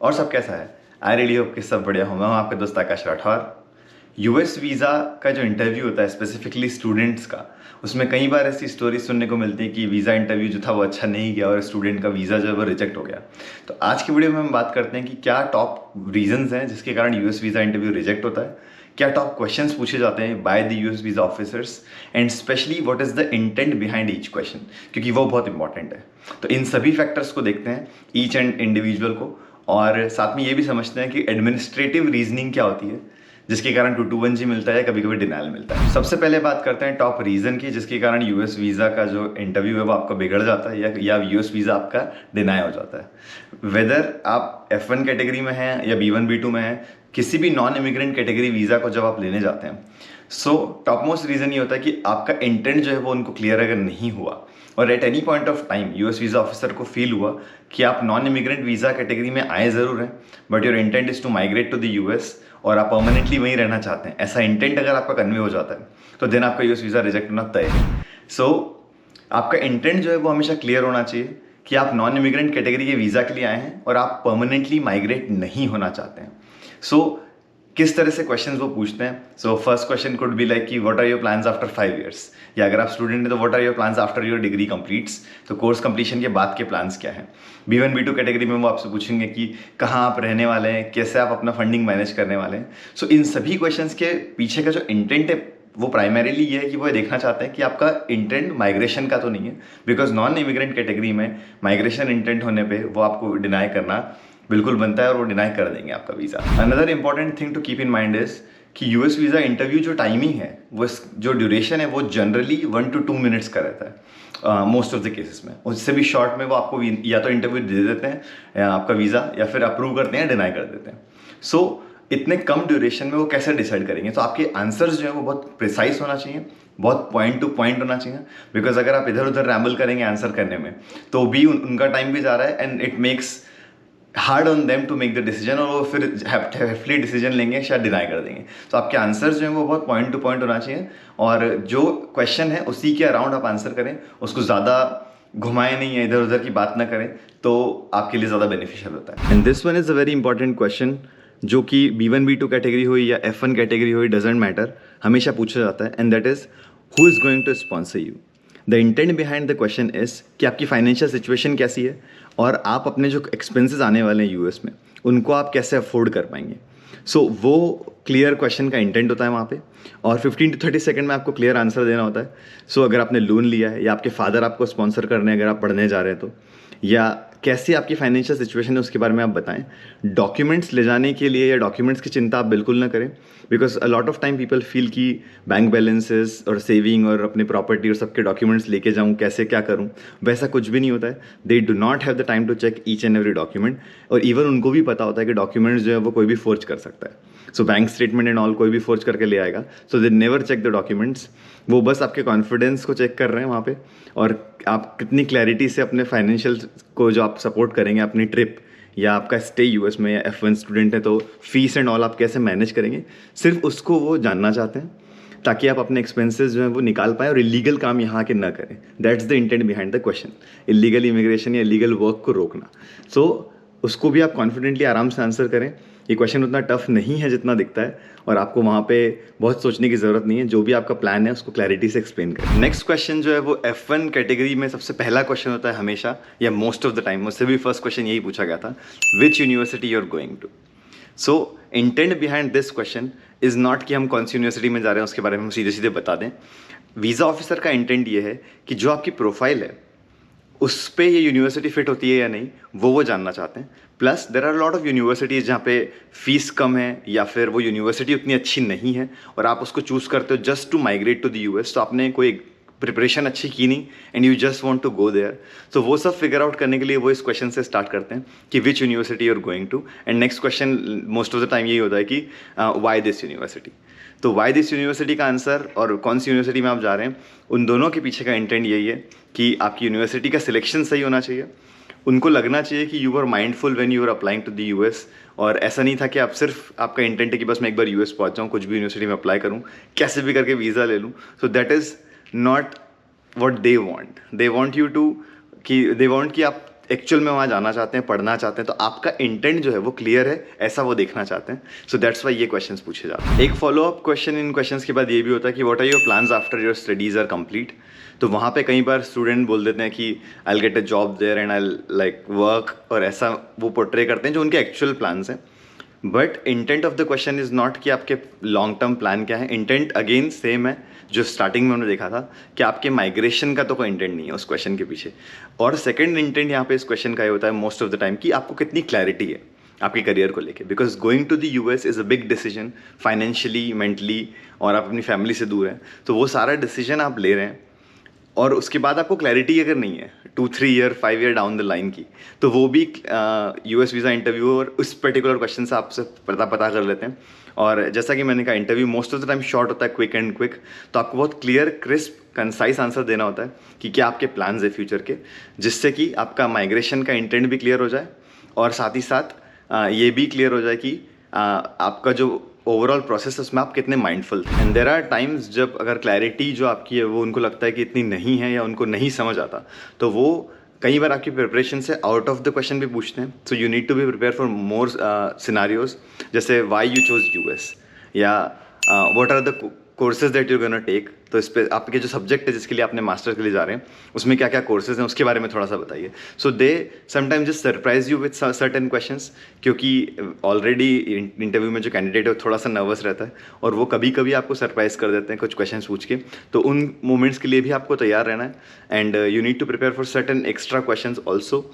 और सब कैसा है? आई रियली होप कि सब बढ़िया हो। मैं हूं आपका दोस्त आकाश राठौर। यूएस वीज़ा का जो इंटरव्यू होता है स्पेसिफिकली स्टूडेंट्स का, उसमें कई बार ऐसी स्टोरी सुनने को मिलती है कि वीज़ा इंटरव्यू जो था वो अच्छा नहीं गया और स्टूडेंट का वीज़ा जो है वो रिजेक्ट हो गया। तो आज की वीडियो में हम बात करते हैं कि क्या टॉप रीजंस हैं जिसके कारण यूएस वीज़ा इंटरव्यू रिजेक्ट होता है, क्या टॉप क्वेश्चंस पूछे जाते हैं by the US visa officers, and specially what is the intent behind each question, क्योंकि वो बहुत इंपॉर्टेंट है। तो इन सभी फैक्टर्स को देखते हैं, ईच एंड इंडिविजुअल को, और साथ में ये भी समझते हैं कि एडमिनिस्ट्रेटिव रीजनिंग क्या होती है जिसके कारण 221G मिलता है, कभी कभी डिनाइल मिलता है। सबसे पहले बात करते हैं टॉप रीजन की जिसके कारण यूएस वीज़ा का जो इंटरव्यू है वो आपका बिगड़ जाता है या यूएस वीज़ा आपका डिनाई हो जाता है। वेदर आप F1 कैटेगरी में हैं या B1 B2 में हैं, किसी भी नॉन इमिग्रेंट कैटेगरी वीज़ा को जब आप लेने जाते हैं, सो टॉप मोस्ट रीज़न ये होता है कि आपका इंटेंट जो है वो उनको क्लियर अगर नहीं हुआ और at any point of time US visa officer को फील हुआ कि आप नॉन इमिग्रेंट वीज़ा कैटेगरी में आए ज़रूर हैं but your intent is to migrate to the US और आप परमानेंटली वहीं रहना चाहते हैं, ऐसा इंटेंट अगर आपका कन्वे हो जाता है तो देन आपका यूएस वीज़ा रिजेक्ट होना तय है। सो आपका इंटेंट जो है वो हमेशा क्लियर होना चाहिए कि आप नॉन इमिग्रेंट कैटेगरी के वीज़ा के लिए आए हैं और आप परमानेंटली माइग्रेट नहीं होना चाहते हैं। सो किस तरह से क्वेश्चंस वो पूछते हैं? So first question could be like कि what are your plans after 5 years, या अगर आप स्टूडेंट हैं तो what are your plans after your degree completes, तो कोर्स कंप्लीशन के बाद के प्लान्स क्या हैं। B1 B2 कैटेगरी में वो आपसे पूछेंगे कि कहाँ आप रहने वाले हैं, कैसे आप अपना फंडिंग मैनेज करने वाले हैं। सो इन सभी क्वेश्चंस के पीछे का जो इंटेंट है वो प्राइमरीली ये है कि वो देखना चाहते हैं कि आपका इंटेंट माइग्रेशन का तो नहीं है, बिकॉज नॉन इमिग्रेंट कैटेगरी में माइग्रेशन इंटेंट होने पे वो आपको डिनाई करना बिल्कुल बनता है और वो डिनाई कर देंगे आपका visa. Another important thing to keep in mind is कि यूएस वीज़ा इंटरव्यू जो टाइमिंग है वो जो ड्यूरेशन है वो जनरली 1 to 2 मिनट्स का रहता है मोस्ट ऑफ द केसेस में। उससे भी शॉर्ट में वो आपको या तो इंटरव्यू दे देते हैं आपका वीज़ा, या फिर अप्रूव करते हैं, डिनाई कर देते हैं। सो इतने कम ड्यूरेशन में वो कैसे डिसाइड करेंगे? तो आपके आंसर्स जो है वो बहुत प्रिसाइज होना चाहिए, बहुत पॉइंट टू पॉइंट होना चाहिए, बिकॉज अगर आप इधर उधर रैम्बल करेंगे आंसर करने में तो भी उनका टाइम भी जा रहा है and it makes hard on them to make the decision, और वो फिर हेफ्टली डिसीजन लेंगे, शायद डिनाई कर देंगे। तो आपके आंसर्स जो हैं वो बहुत पॉइंट टू पॉइंट होना चाहिए और जो क्वेश्चन है उसी के अराउंड आप आंसर करें, उसको ज़्यादा घुमाएं नहीं है, इधर उधर की बात ना करें, तो आपके लिए ज़्यादा बेनिफिशियल होता है। And this one is a very important question जो कि B1 B2 कैटेगरी हो या F1 कैटेगरी हो, डजेंट मैटर, हमेशा पूछा जाता है, and that is who is going to sponsor you. The intent behind the question is कि आपकी फाइनेंशियल सिचुएशन कैसी है और आप अपने जो एक्सपेंसेस आने वाले हैं यूएस में उनको आप कैसे अफोर्ड कर पाएंगे। सो वो क्लियर क्वेश्चन का इंटेंट होता है वहाँ पे, और 15 to 30 सेकंड में आपको क्लियर आंसर देना होता है। सो अगर आपने लोन लिया है या आपके फादर आपको स्पॉन्सर करने अगर आप पढ़ने जा रहे हैं तो, या कैसी आपकी फाइनेंशियल सिचुएशन है उसके बारे में आप बताएं। डॉक्यूमेंट्स ले जाने के लिए या डॉक्यूमेंट्स की चिंता आप बिल्कुल ना करें, because a lot of time people feel कि बैंक बैलेंसेस और सेविंग और अपने प्रॉपर्टी और सबके डॉक्यूमेंट्स लेके जाऊँ, कैसे क्या करूँ। वैसा कुछ भी नहीं होता है। They do not have the time to check each and every document, और इवन उनको भी पता होता है कि डॉक्यूमेंट्स जो है वो कोई भी फोर्ज कर सकता है। So bank statement and all कोई भी फोर्ज करके ले आएगा, so they never check the documents. वो बस आपके कॉन्फिडेंस को चेक कर रहे हैं वहाँ पे, और आप कितनी क्लैरिटी से अपने फाइनेंशियल को जो आप सपोर्ट करेंगे, अपनी ट्रिप या आपका स्टे यूएस में, या F1 स्टूडेंट है तो फीस एंड ऑल आप कैसे मैनेज करेंगे, सिर्फ उसको वो जानना चाहते हैं ताकि आप अपने एक्सपेंसेस जो हैं वो निकाल पाएँ और इलीगल काम यहाँ के ना करें। That's the intent behind the question, illegal immigration या इलीगल वर्क को रोकना। सो उसको भी आप कॉन्फिडेंटली आराम से आंसर करें। ये क्वेश्चन उतना टफ नहीं है जितना दिखता है, और आपको वहाँ पे बहुत सोचने की ज़रूरत नहीं है। जो भी आपका प्लान है उसको क्लैरिटी से एक्सप्लेन करें। नेक्स्ट क्वेश्चन जो है वो F1 कैटेगरी में सबसे पहला क्वेश्चन होता है हमेशा, या मोस्ट ऑफ द टाइम। मुझसे भी फर्स्ट क्वेश्चन यही पूछा गया था, which university you are going to. So intent behind this question is not कि हम कौन सी यूनिवर्सिटी में जा रहे हैं उसके बारे में हम सीधे सीधे बता दें। वीज़ा ऑफिसर का इंटेंट ये है कि जो आपकी प्रोफाइल है उस पे ये यूनिवर्सिटी फिट होती है या नहीं, वो जानना चाहते हैं। Plus there are lot of universities जहाँ पे फीस कम है या फिर वो यूनिवर्सिटी उतनी अच्छी नहीं है और आप उसको चूज़ करते हो just to migrate to the US, तो आपने कोई प्रिपरेशन अच्छी की नहीं and you just want to go there. तो वो सब फिगर आउट करने के लिए वो इस क्वेश्चन से स्टार्ट करते हैं कि which university you are going to, and next question most of the time यही होता है कि वाई दिस यूनिवर्सिटी। तो वाई दिस यूनिवर्सिटी का आंसर और कौन सी यूनिवर्सिटी में आप जा रहे हैं, उन दोनों के पीछे का इंटेंट यही है कि आपकी यूनिवर्सिटी का सिलेक्शन सही होना चाहिए। उनको लगना चाहिए कि you are mindful when you are applying to the US, और ऐसा नहीं था कि आप सिर्फ आपका इंटेंट है कि बस मैं एक बार यूएस पहुंच जाऊँ, कुछ भी यूनिवर्सिटी में अप्लाई करूँ, कैसे भी करके वीज़ा ले लूँ। So that is not what they want. They want you to कि आप एक्चुअल में वहाँ जाना चाहते हैं, पढ़ना चाहते हैं, तो आपका इंटेंट जो है वो क्लियर है, ऐसा वो देखना चाहते हैं। सो दैट्स वाई ये क्वेश्चंस पूछे जाते हैं। एक फॉलोअप क्वेश्चन इन क्वेश्चंस के बाद ये भी होता है कि what are your plans after your studies are complete. तो वहाँ पे कई बार स्टूडेंट बोल देते हैं कि I will get a job there and I like work, और ऐसा वो पोर्ट्रे करते हैं जो उनके एक्चुअल प्लान्स हैं। But intent of the question is not कि आपके लॉन्ग टर्म प्लान क्या है। इंटेंट अगेन सेम है जो स्टार्टिंग में हमने देखा था कि आपके माइग्रेशन का तो कोई इंटेंट नहीं है उस क्वेश्चन के पीछे। और सेकंड इंटेंट यहाँ पे इस क्वेश्चन का ये होता है मोस्ट ऑफ द टाइम कि आपको कितनी क्लैरिटी है आपके करियर को लेके, because going to the US is a big decision financially, mentally, और आप अपनी फैमिली से दूर हैं, तो वो सारा डिसीजन आप ले रहे हैं और उसके बाद आपको क्लैरिटी अगर नहीं है 2-3 year 5 year down the line की, तो वो भी यूएस वीज़ा इंटरव्यू और उस पर्टिकुलर क्वेश्चन से आपसे पता कर लेते हैं। और जैसा कि मैंने कहा, interview most of the time short होता है, क्विक एंड क्विक, तो आपको बहुत क्लियर क्रिस्प कंसाइज आंसर देना होता है कि क्या आपके प्लान्स है फ्यूचर के, जिससे कि आपका माइग्रेशन का इंटेंट भी क्लियर हो जाए और साथ ही साथ ये भी क्लियर हो जाए कि आपका जो ओवरऑल प्रोसेस उसमें आप कितने माइंडफुल थे। एंड देयर आर टाइम्स जब अगर क्लैरिटी जो आपकी है वो उनको लगता है कि इतनी नहीं है या उनको नहीं समझ आता, तो वो कई बार आपकी प्रिपरेशन से आउट ऑफ द क्वेश्चन भी पूछते हैं। So you need to be prepare for more scenarios, जैसे वाई यू चूज यूएस, या what are the courses that you gonna take. तो इस पर आपके जो सब्जेक्ट है जिसके लिए आपने मास्टर्स के लिए जा रहे हैं उसमें क्या क्या कोर्सेज हैं उसके बारे में थोड़ा सा बताइए। So they sometime just surprise you with certain questions, क्योंकि ऑलरेडी इंटरव्यू में जो कैंडिडेट है वो थोड़ा सा नर्वस रहता है और वो कभी कभी आपको सरप्राइज कर देते हैं कुछ क्वेश्चंस पूछ के। तो उन मोमेंट्स के लिए भी आपको तैयार रहना है and you need to prepare for certain extra questions also.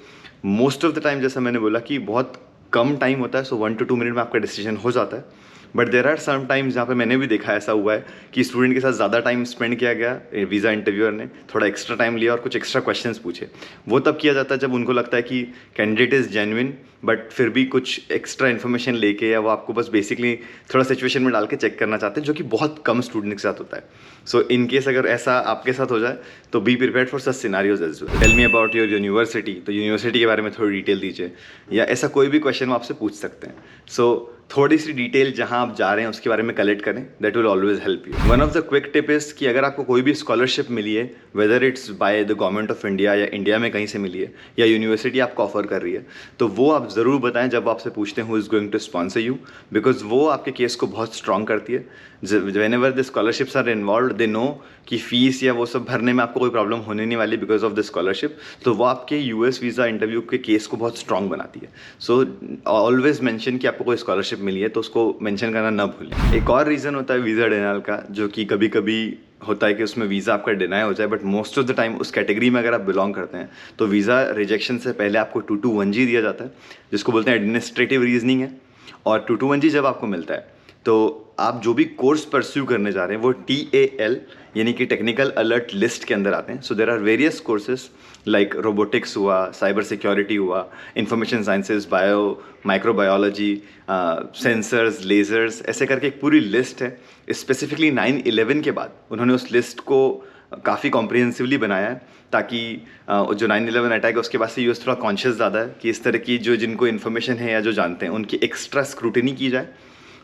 Most of the time जैसा मैंने बोला कि बहुत कम टाइम होता है, सो 1 to 2 मिनट में आपका डिसीजन हो जाता है। But there are some times जहाँ पे मैंने भी देखा ऐसा हुआ है कि स्टूडेंट के साथ ज़्यादा टाइम स्पेंड किया गया, वीज़ा इंटरव्यूअर ने थोड़ा एक्स्ट्रा टाइम लिया और कुछ एक्स्ट्रा क्वेश्चंस पूछे। वो तब किया जाता है जब उनको लगता है कि कैंडिडेट इज़ जेन्युइन, बट फिर भी कुछ एक्स्ट्रा इन्फॉर्मेशन लेके, या वो आपको बस बेसिकली थोड़ा सिचुएशन में डाल के चेक करना चाहते हैं, जो कि बहुत कम स्टूडेंट के साथ होता है। सो इन केस अगर ऐसा आपके साथ हो जाए तो be prepared for such scenarios as well. Tell me about your university, तो यूनिवर्सिटी के बारे में थोड़ी डिटेल दीजिए, या ऐसा कोई भी क्वेश्चन वो आपसे पूछ सकते हैं। सो थोड़ी सी डिटेल जहां आप जा रहे हैं उसके बारे में कलेक्ट करें, that will always help you. One of the quick tip is कि अगर आपको कोई भी स्कॉलरशिप मिली है, whether it's by the government of India या इंडिया में कहीं से मिली है या यूनिवर्सिटी आपको ऑफर कर रही है, तो वो आप ज़रूर बताएं जब आपसे पूछते हैं who is going to sponsor you, because वो आपके केस को बहुत स्ट्रॉन्ग करती है। Whenever the scholarships are involve, they know कि फीस या वो सब भरने में आपको कोई प्रॉब्लम होने नहीं वाली बिकॉज ऑफ द स्कॉलरशिप, तो वो आपके यूएस वीज़ा इंटरव्यू के केस को बहुत स्ट्रॉन्ग बनाती है। सो ऑलवेज मेंशन कि आपको कोई स्कॉलरशिप मिली है तो उसको मेंशन करना ना भूलें। एक और रीज़न होता है वीज़ा डिनायल का, जो कि कभी कभी होता है कि उसमें वीज़ा आपका डिनाई हो जाए, but most of the time उस कैटेगरी में अगर आप बिलोंग करते हैं तो वीज़ा रिजेक्शन से पहले आपको 221G दिया जाता है, जिसको बोलते हैं एडमिनिस्ट्रेटिव रीजनिंग है। और 221G जब आपको मिलता है तो आप जो भी कोर्स परस्यू करने जा रहे हैं वो TAL यानी कि टेक्निकल अलर्ट लिस्ट के अंदर आते हैं। So there are various courses like robotics हुआ, साइबर सिक्योरिटी हुआ, information sciences, bio microbiology, sensors, lasers, ऐसे करके एक पूरी लिस्ट है। स्पेसिफिकली 9/11 के बाद उन्होंने उस लिस्ट को काफ़ी कॉम्प्रिहेंसिवली बनाया है, ताकि जो 9/11 अटैक है उसके बाद से यूएस थोड़ा कॉन्शियस ज़्यादा है कि इस तरह की जो जिनको इन्फॉर्मेशन है या जो जानते हैं उनकी एक्स्ट्रा स्क्रूटिनी की जाए।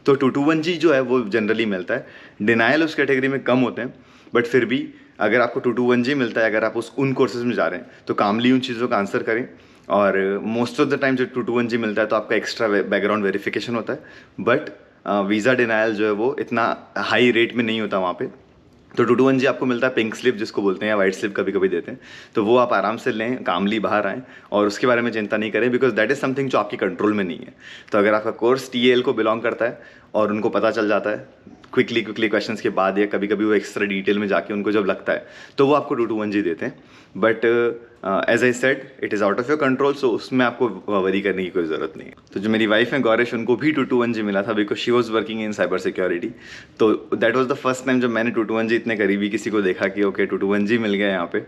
तो 221G जो है वो जनरली मिलता है। डिनायल उस कैटेगरी में कम होते हैं, बट फिर भी अगर आपको 221G मिलता है, अगर आप उन कोर्सेज में जा रहे हैं तो कामली उन चीज़ों का आंसर करें। और मोस्ट ऑफ द टाइम जब 221G मिलता है तो आपका एक्स्ट्रा बैकग्राउंड वेरिफिकेशन होता है, बट वीज़ा डिनायल जो है वो इतना हाई रेट में नहीं होता वहाँ पे। तो 221G आपको मिलता है पिंक स्लिप जिसको बोलते हैं, या वाइट स्लिप कभी कभी देते हैं, तो वो आप आराम से लें, कामली बाहर आएँ और उसके बारे में चिंता नहीं करें, बिकॉज दैट इज़ समथिंग जो आपके कंट्रोल में नहीं है। तो अगर आपका कोर्स TAL को बिलोंग करता है और उनको पता चल जाता है क्विकली क्वेश्चंस के बाद, या कभी कभी वो एक्स्ट्रा डिटेल में जाके उनको जब लगता है तो वो आपको 221G देते हैं। But as I said it is out of your control, so उसमें आपको वरी करने की कोई ज़रूरत नहीं है। तो जो मेरी वाइफ है गौरिश, उनको भी 221G मिला था because she was working in cyber security. तो that was the first time जब मैंने 221G इतने करीबी किसी को देखा कि ओके 221G मिल गया यहाँ पे,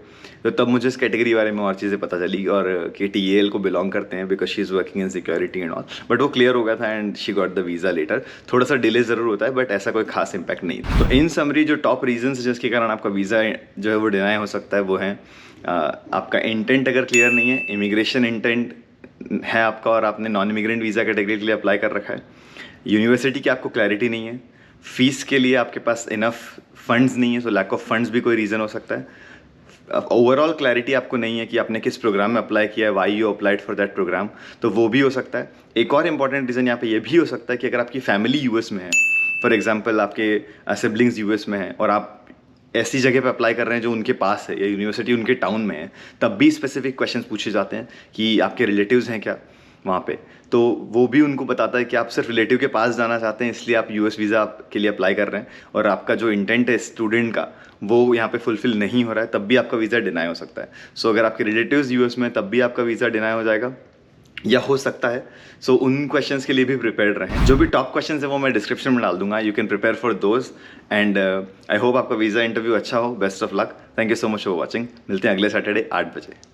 तो तब मुझे इस कैटेगरी बारे में और चीज़ें पता चली, और कि TAL को बिलोंग करते हैं because she is working in security and all. But वो क्लियर हो गया था and she got the visa letter. थोड़ा सा डिले ज़रूर होता है बट ऐसा कोई खास इंपैक्ट नहीं था। तो इन समरी जो टॉप रीजंस जिसके कारण आपका वीज़ा जो है वो डिनाई हो सकता है वो है आपका इंटेंट अगर क्लियर नहीं है, इमिग्रेशन इंटेंट है आपका और आपने नॉन इमिग्रेंट वीज़ा कैटेगरी के लिए अप्लाई कर रखा है, यूनिवर्सिटी की आपको क्लैरिटी नहीं है, फीस के लिए आपके पास इनफ फंड्स नहीं है, सो लैक ऑफ फंड्स भी कोई रीज़न हो सकता है, ओवरऑल क्लैरिटी आपको नहीं है कि आपने किस प्रोग्राम में अप्लाई किया है, why you applied for that program, तो वो भी हो सकता है। एक और इंपॉर्टेंट रीज़न यहाँ पे ये भी हो सकता है कि अगर आपकी फैमिली यूएस में है, फॉर एग्जांपल आपके सिबलिंग्स यूएस में हैं और आप ऐसी जगह पे अप्लाई कर रहे हैं जो उनके पास है या यूनिवर्सिटी उनके टाउन में है, तब भी स्पेसिफिक क्वेश्चंस पूछे जाते हैं कि आपके रिलेटिव्स हैं क्या वहाँ पे। तो वो भी उनको बताता है कि आप सिर्फ रिलेटिव के पास जाना चाहते हैं, इसलिए आप यूएस वीज़ा के लिए अप्लाई कर रहे हैं और आपका जो इंटेंट है स्टूडेंट का वो यहाँ पे फुलफिल नहीं हो रहा है, तब भी आपका वीज़ा डिनाई हो सकता है। सो अगर आपके रिलेटिव्स यूएस में, तब भी आपका वीज़ा डिनाई हो जाएगा या हो सकता है। सो उन क्वेश्चंस के लिए भी प्रिपेयर्ड रहें। जो भी टॉप क्वेश्चंस है वो मैं डिस्क्रिप्शन में डाल दूंगा, you can prepare for those. And I hope आपका वीज़ा इंटरव्यू अच्छा हो। Best of luck. Thank you so much for watching. मिलते हैं अगले सैटरडे 8 बजे।